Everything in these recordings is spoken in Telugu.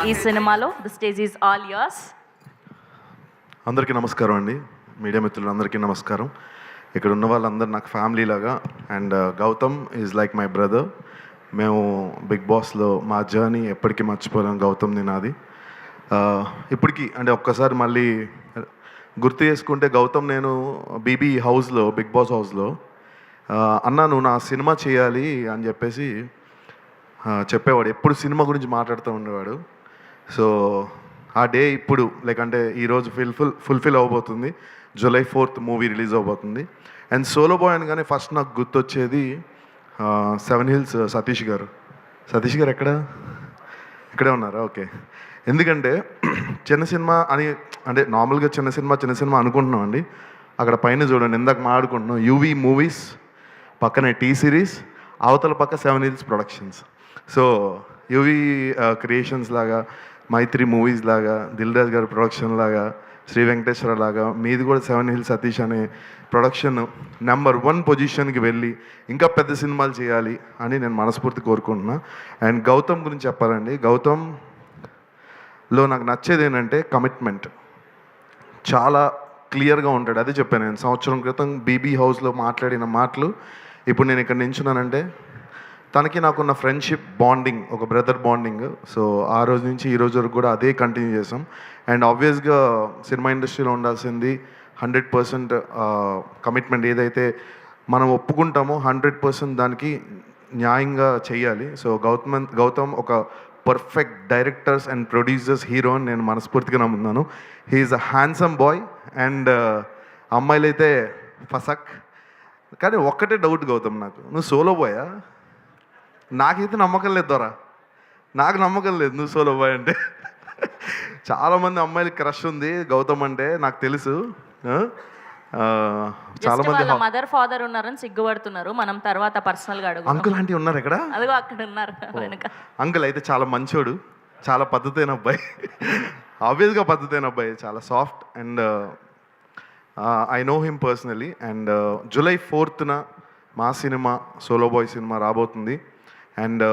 ఈ సినిమాలో. The stage is all yours. అందరికీ నమస్కారం అండి, మీడియా మిత్రులందరికీ నమస్కారం. ఇక్కడ ఉన్న వాళ్ళందరూ నాకు ఫ్యామిలీ లాగా. And Gautam is like my brother. మేము బిగ్ బాస్లో మా జర్నీ ఎప్పటికీ మర్చిపోలేం. గౌతమ్ది నాది. ఇప్పటికీ అంటే ఒక్కసారి మళ్ళీ గుర్తు చేసుకుంటే గౌతమ్ నేను బీబీ హౌస్లో, బిగ్ బాస్ హౌస్లో అన్నా నువ్వు నా సినిమా చేయాలి అని చెప్పేసి చెప్పేవాడు. ఎప్పుడు సినిమా గురించి మాట్లాడుతూ ఉండేవాడు. సో ఆ డే ఇప్పుడు లైక్ అంటే ఈరోజు ఫుల్ఫిల్ అవ్వబోతుంది. July 4th మూవీ రిలీజ్ అవబోతుంది. అండ్ సోలో బాయ్ అనగానే ఫస్ట్ నాకు గుర్తొచ్చేది 7 Hills సతీష్ గారు. సతీష్ గారు ఇక్కడే ఉన్నారా? ఓకే. ఎందుకంటే చిన్న సినిమా అని అంటే నార్మల్గా చిన్న సినిమా అనుకుంటున్నాం అండి. అక్కడ పైన చూడండి, ఇందాక మాట్లాడుకుంటున్నాం యూవీ మూవీస్, పక్కనే టీ సిరీస్, అవతల పక్క 7 Hills productions. So UV creations లాగా, మైత్రి మూవీస్ లాగా, దిల్ రాజు గారి ప్రొడక్షన్ లాగా, శ్రీ వెంకటేశ్వర లాగా మీది కూడా 7 Hills సతీష్ అనే ప్రొడక్షన్ నెంబర్ 1 పొజిషన్కి వెళ్ళి ఇంకా పెద్ద సినిమాలు చేయాలి అని నేను మనస్ఫూర్తి కోరుకుంటున్నా. అండ్ గౌతమ్ గురించి చెప్పాలండి. గౌతమ్లో నాకు నచ్చేది ఏంటంటే కమిట్మెంట్. చాలా క్లియర్గా ఉంటాడు. అదే చెప్పాను నేను సంవత్సరం క్రితం బీబీ హౌస్లో మాట్లాడిన మాటలు ఇప్పుడు నేను ఇక్కడ నించున్నానంటే తనకి నాకున్న ఫ్రెండ్షిప్ బాండింగ్, ఒక బ్రదర్ బాండింగ్. సో ఆ రోజు నుంచి ఈ రోజు వరకు కూడా అదే కంటిన్యూ చేసాం. అండ్ ఆబ్వియస్గా సినిమా ఇండస్ట్రీలో ఉండాల్సింది 100% కమిట్మెంట్. ఏదైతే మనం ఒప్పుకుంటామో 100% దానికి న్యాయంగా చేయాలి. సో గౌతమ్ ఒక perfect directors and producers hero అని నేను మనస్ఫూర్తిగా నమ్ముతున్నాను. He is a handsome boy. And అమ్మాయిలు అయితే ఫసక్. కానీ ఒక్కటే డౌట్ గౌతమ్, నాకు నువ్వు సోలో బాయా? నాకైతే నమ్మకం లేదు దొరా, నాకు నమ్మకం లేదు నువ్వు సోలో బాయ్ అంటే. చాలామంది అమ్మాయిలకి క్రష్ ఉంది గౌతమ్ అంటే నాకు తెలుసు. చాలా మంది మదర్ ఫాదర్ ఉన్నారని సిగ్గుపడుతున్నారు. మనం తర్వాత పర్సనల్గా అడుగు. అంకుల్ ఆంటీ ఉన్నారు ఇక్కడ, అదిగో అక్కడ ఉన్నారు వెనక. అంకుల్ అయితే చాలా మంచోడు, చాలా పద్ధతైన అబ్బాయి. ఆబ్వియస్గా పద్ధతైన అబ్బాయి, చాలా soft. And I know him personally. And July 4th మా సినిమా సోలో బాయ్ సినిమా రాబోతుంది. అండ్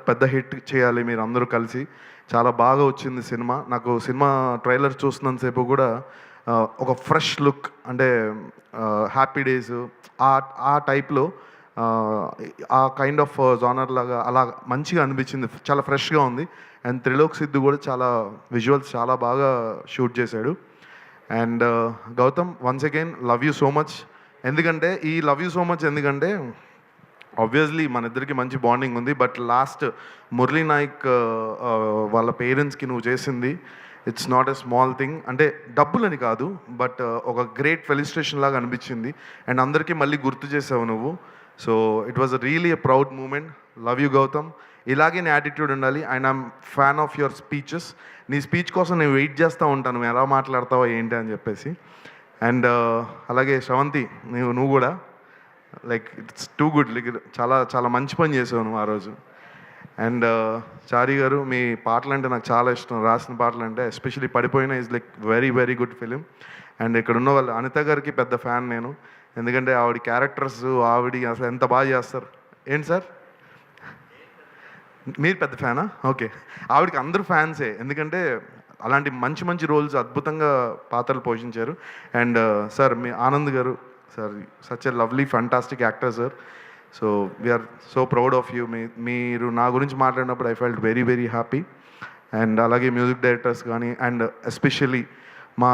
పెద్ద హిట్ చేయాలి మీరు అందరూ కలిసి. చాలా బాగా వచ్చింది సినిమా. నాకు సినిమా ట్రైలర్ చూస్తున్నంతసేపు కూడా ఒక ఫ్రెష్ లుక్, అంటే హ్యాపీ డేస్ ఆ టైప్లో ఆ కైండ్ ఆఫ్ జానర్ లాగా అలా మంచిగా అనిపించింది. చాలా ఫ్రెష్గా ఉంది. అండ్ త్రిలోక్ సిద్ధు కూడా చాలా విజువల్స్ చాలా బాగా షూట్ చేశాడు. And Gautam once again love you so much. ఎందుకంటే ఈ లవ్ యూ సో మచ్ ఎందుకంటే ఆబ్వియస్లీ మన ఇద్దరికి మంచి బాండింగ్ ఉంది. బట్ లాస్ట్ మురళీ నాయక్ వాళ్ళ పేరెంట్స్కి నువ్వు చేసింది it's not a small thing. అంటే డబ్బులని కాదు, బట్ ఒక గ్రేట్ ఫెలిస్ట్రేషన్ లాగా అనిపించింది. అండ్ అందరికీ మళ్ళీ గుర్తు చేసావు నువ్వు. So it was really a proud moment. Love you Gautam. ఇలాగే నీ యాటిట్యూడ్ ఉండాలి. And I'm fan of your speeches. నీ స్పీచ్ కోసం నేను వెయిట్ చేస్తూ ఉంటాను, నువ్వు ఎలా మాట్లాడతావో ఏంటి అని చెప్పేసి. అండ్ అలాగే శ్రవంతి, నువ్వు కూడా like it's too good. Like చాలా చాలా మంచి పని చేసావు నువ్వు ఆ రోజు. అండ్ చారి గారు, మీ పాటలు అంటే నాకు చాలా ఇష్టం. రాసిన పాటలు అంటే ఎస్పెషలీ పడిపోయిన is like very very good film. And ఇక్కడ ఉన్న వాళ్ళు అనిత గారికి పెద్ద ఫ్యాన్ నేను. ఎందుకంటే ఆవిడ క్యారెక్టర్స్, ఆవిడ అసలు ఎంత బాగా చేస్తారు. ఏంటి సార్ మీరు పెద్ద ఫ్యానా? ఓకే. ఆవిడకి అందరూ ఫ్యాన్సే, ఎందుకంటే అలాంటి మంచి మంచి రోల్స్ అద్భుతంగా పాత్రలు పోషించారు. అండ్ సార్ మీ Anand garu, sir such a lovely fantastic actor sir. So we're so proud of you. మీరు నా గురించి మాట్లాడినప్పుడు I felt very very happy. And అలాగే మ్యూజిక్ డైరెక్టర్స్ కానీ, అండ్ ఎస్పెషల్లీ మా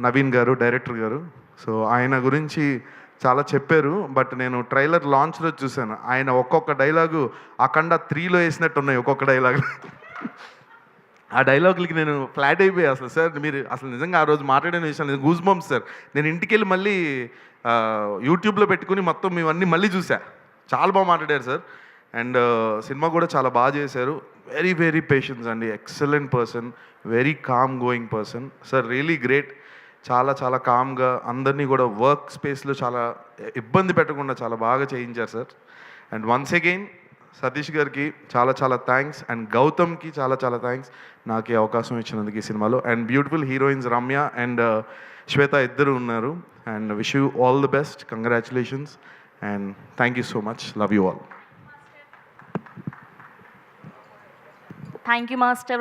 నవీన్ గారు, డైరెక్టర్ గారు. సో ఆయన గురించి చాలా చెప్పారు, బట్ నేను ట్రైలర్ లాంచ్లో చూశాను. ఆయన ఒక్కొక్క డైలాగు అఖండ 3లో వేసినట్టు ఉన్నాయి ఒక్కొక్క డైలాగ్. ఆ డైలాగులకి నేను ఫ్లాట్ అయిపోయా అసలు. సార్ మీరు అసలు నిజంగా ఆ రోజు మాట్లాడిన విషయాలు గూస్ బంప్స్ సార్. నేను ఇంటికి వెళ్ళి మళ్ళీ యూట్యూబ్లో పెట్టుకుని మొత్తం ఇవన్నీ మళ్ళీ చూసా. చాలా బాగా మాట్లాడారు సార్. అండ్ సినిమా కూడా చాలా బాగా చేశారు. వెరీ వెరీ పేషెన్స్ అండి, excellent person, very calm going person sir. Really great. చాలా చాలా కామ్గా అందరినీ కూడా వర్క్ స్పేస్లో చాలా ఇబ్బంది పెట్టకుండా చాలా బాగా చేయించారు sir. And once again Satish గారికి చాలా చాలా థ్యాంక్స్. అండ్ గౌతమ్కి చాలా చాలా థ్యాంక్స్ నాకు ఈ అవకాశం ఇచ్చినందుకు ఈ సినిమాలో. And beautiful heroines Ramya and Shweta ఇద్దరు ఉన్నారు. And wish you all the best. Congratulations and thank you so much. Love you all. Thank you master.